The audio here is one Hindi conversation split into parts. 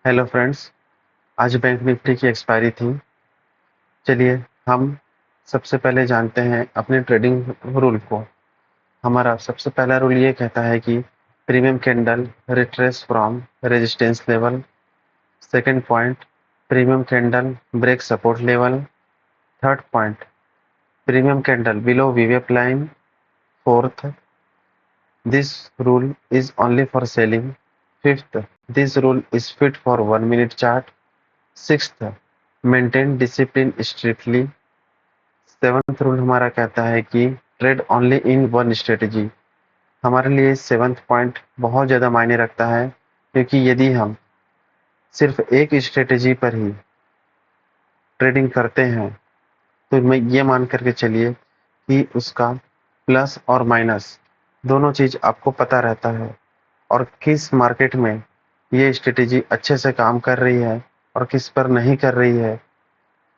Hello friends. आज बैंक निफ्टी की एक्सपायरी थी। चलिए हम सबसे पहले जानते हैं अपने ट्रेडिंग रूल को। हमारा सबसे पहला रूल ये कहता है कि premium candle retrace from resistance level. Second point, premium candle break support level. Third point, premium candle below वीवेप line. Fourth, this rule is only for selling. Fifth, this rule is fit for 1 minute chart. Sixth, maintain discipline strictly. Seventh rule हमारा कहता है कि trade only in one strategy. हमारे लिए सेवंथ पॉइंट बहुत ज़्यादा मायने रखता है, क्योंकि यदि हम सिर्फ एक स्ट्रेटेजी पर ही ट्रेडिंग करते हैं तो मैं ये मान करके चलिए कि उसका प्लस और माइनस दोनों चीज़ आपको पता रहता है, और किस मार्केट में ये स्ट्रेटेजी अच्छे से काम कर रही है और किस पर नहीं कर रही है,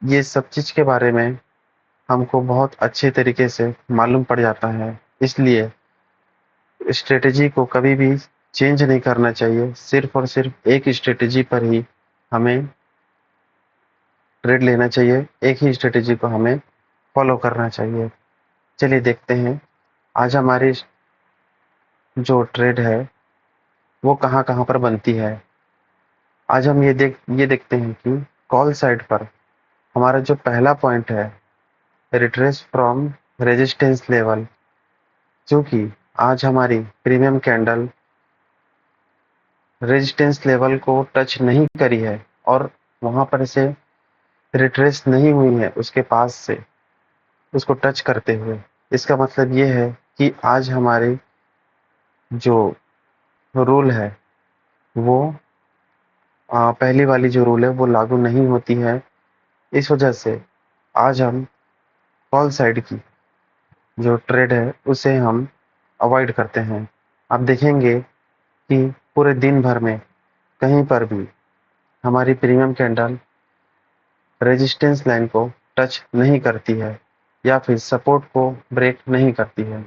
ये सब चीज़ के बारे में हमको बहुत अच्छे तरीके से मालूम पड़ जाता है। इसलिए स्ट्रेटेजी को कभी भी चेंज नहीं करना चाहिए। सिर्फ और सिर्फ एक स्ट्रेटेजी पर ही हमें ट्रेड लेना चाहिए, एक ही स्ट्रेटेजी को हमें फॉलो करना चाहिए। चलिए देखते हैं आज हमारी जो ट्रेड है वो कहाँ कहाँ पर बनती है। आज हम ये देखते हैं कि कॉल साइड पर हमारा जो पहला पॉइंट है, रिट्रेस फ्रॉम रेजिस्टेंस लेवल, क्योंकि आज हमारी प्रीमियम कैंडल रेजिस्टेंस लेवल को टच नहीं करी है और वहां पर से रिट्रेस नहीं हुई है उसके पास से उसको टच करते हुए। इसका मतलब ये है कि आज हमारी जो रूल है वो पहली वाली जो रूल है वो लागू नहीं होती है। इस वजह से आज हम कॉल साइड की जो ट्रेड है उसे हम अवॉइड करते हैं। आप देखेंगे कि पूरे दिन भर में कहीं पर भी हमारी प्रीमियम कैंडल रेजिस्टेंस लाइन को टच नहीं करती है या फिर सपोर्ट को ब्रेक नहीं करती है।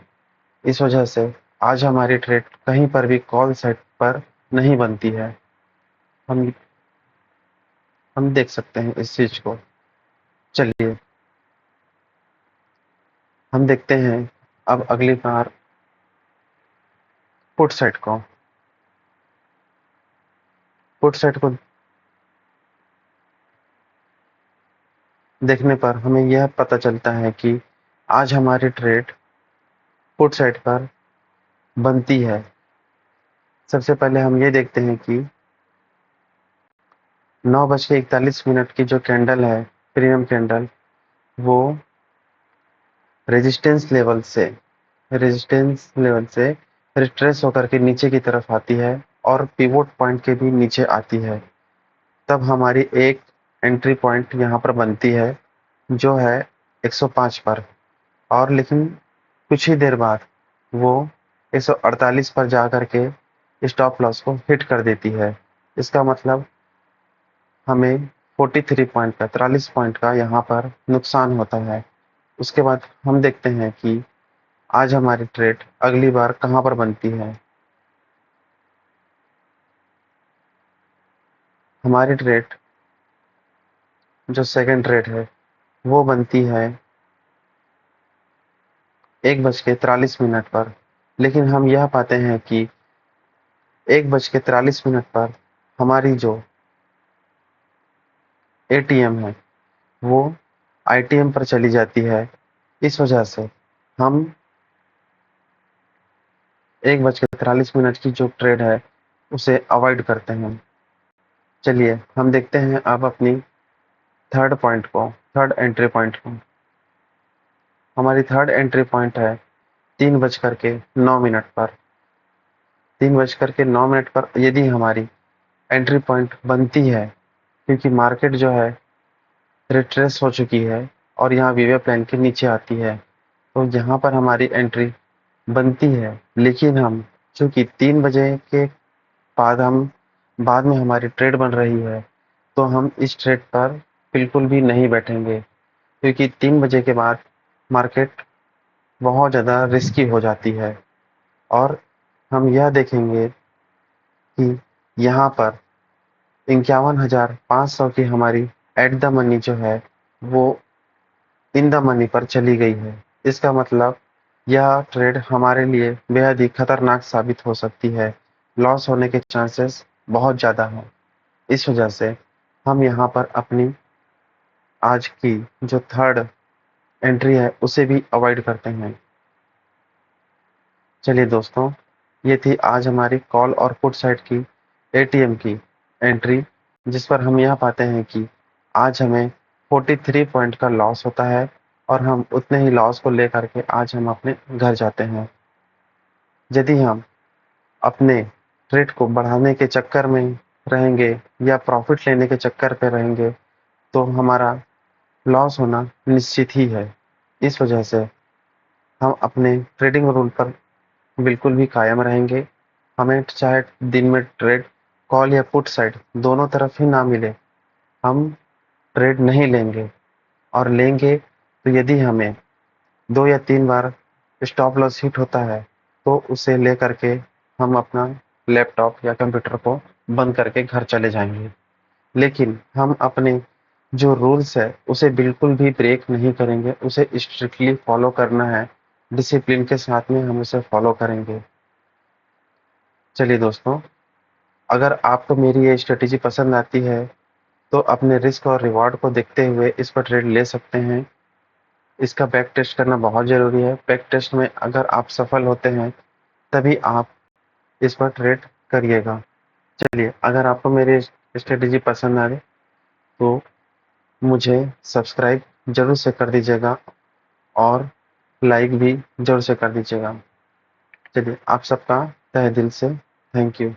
इस वजह से आज हमारी ट्रेड कहीं पर भी कॉल साइड पर नहीं बनती है। हम हम देख सकते हैं इस चीज को। चलिए हम देखते हैं अब अगली बार पुट साइड को। पुट साइड को देखने पर हमें यह पता चलता है कि आज हमारी ट्रेड पुट साइड पर बनती है। सबसे पहले हम ये देखते हैं कि 9:41 की जो कैंडल है प्रीमियम कैंडल, वो रेजिस्टेंस लेवल से रिट्रेस होकर के नीचे की तरफ आती है और पिवोट पॉइंट के भी नीचे आती है। तब हमारी एक एंट्री पॉइंट यहाँ पर बनती है जो है 105 पर, और लेकिन कुछ ही देर बाद वो 148 पर जा करके स्टॉप लॉस को हिट कर देती है। इसका मतलब हमें 43 पॉइंट का 43 पॉइंट का यहाँ पर नुकसान होता है। उसके बाद हम देखते हैं कि आज हमारी ट्रेड अगली बार कहाँ पर बनती है। हमारी ट्रेड जो सेकंड ट्रेड है वो बनती है 1:43 पर, लेकिन हम यह पाते हैं कि 1:43 पर हमारी जो एटीएम है वो आईटीएम पर चली जाती है। इस वजह से हम 1:43 की जो ट्रेड है उसे अवॉइड करते हैं। चलिए हम देखते हैं अब अपनी थर्ड एंट्री पॉइंट को। हमारी थर्ड एंट्री पॉइंट है 3:09 पर। 3:09 पर यदि हमारी एंट्री पॉइंट बनती है, क्योंकि मार्केट जो है रिट्रेस हो चुकी है और यहाँ वीवे प्लान के नीचे आती है, तो यहाँ पर हमारी एंट्री बनती है। लेकिन हम चूंकि 3 बजे के बाद में हमारी ट्रेड बन रही है, तो हम इस ट्रेड पर बिल्कुल भी नहीं बैठेंगे, क्योंकि 3 बजे के बाद मार्केट बहुत ज़्यादा रिस्की हो जाती है। और हम यह देखेंगे कि यहाँ पर 51,500 की हमारी एट द मनी जो है वो इन द मनी पर चली गई है। इसका मतलब यह ट्रेड हमारे लिए बेहद ही खतरनाक साबित हो सकती है। लॉस होने के चांसेस बहुत ज़्यादा हैं। इस वजह से हम यहाँ पर अपनी आज की जो थर्ड एंट्री है उसे भी अवॉइड करते हैं। चलिए दोस्तों, ये थी आज हमारी कॉल और पुट साइड की एटीएम की एंट्री, जिस पर हम यह पाते हैं कि आज हमें 43 पॉइंट का लॉस होता है और हम उतने ही लॉस को लेकर के आज हम अपने घर जाते हैं। यदि हम अपने ट्रेड को बढ़ाने के चक्कर में रहेंगे या प्रॉफिट लेने के चक्कर पे रहेंगे तो हमारा लॉस होना निश्चित ही है। इस वजह से हम अपने ट्रेडिंग रूल पर बिल्कुल भी कायम रहेंगे। हमें चाहे दिन में ट्रेड कॉल या पुट साइड दोनों तरफ ही ना मिले, हम ट्रेड नहीं लेंगे। और लेंगे तो यदि हमें 2 या 3 बार स्टॉप लॉस हिट होता है तो उसे लेकर के हम अपना लैपटॉप या कंप्यूटर को बंद करके घर चले जाएंगे। लेकिन हम अपने जो रूल्स है उसे बिल्कुल भी ब्रेक नहीं करेंगे, उसे स्ट्रिक्टली फॉलो करना है। डिसिप्लिन के साथ में हम उसे फॉलो करेंगे। चलिए दोस्तों, अगर आपको मेरी ये स्ट्रेटेजी पसंद आती है तो अपने रिस्क और रिवॉर्ड को देखते हुए इस पर ट्रेड ले सकते हैं। इसका बैक टेस्ट करना बहुत ज़रूरी है। बैक टेस्ट में अगर आप सफल होते हैं तभी आप इस पर ट्रेड करिएगा। चलिए, अगर आपको मेरी स्ट्रेटेजी पसंद आए तो मुझे सब्सक्राइब ज़रूर से कर दीजिएगा और लाइक भी ज़रूर से कर दीजिएगा। चलिए, आप सबका तहे दिल से थैंक यू।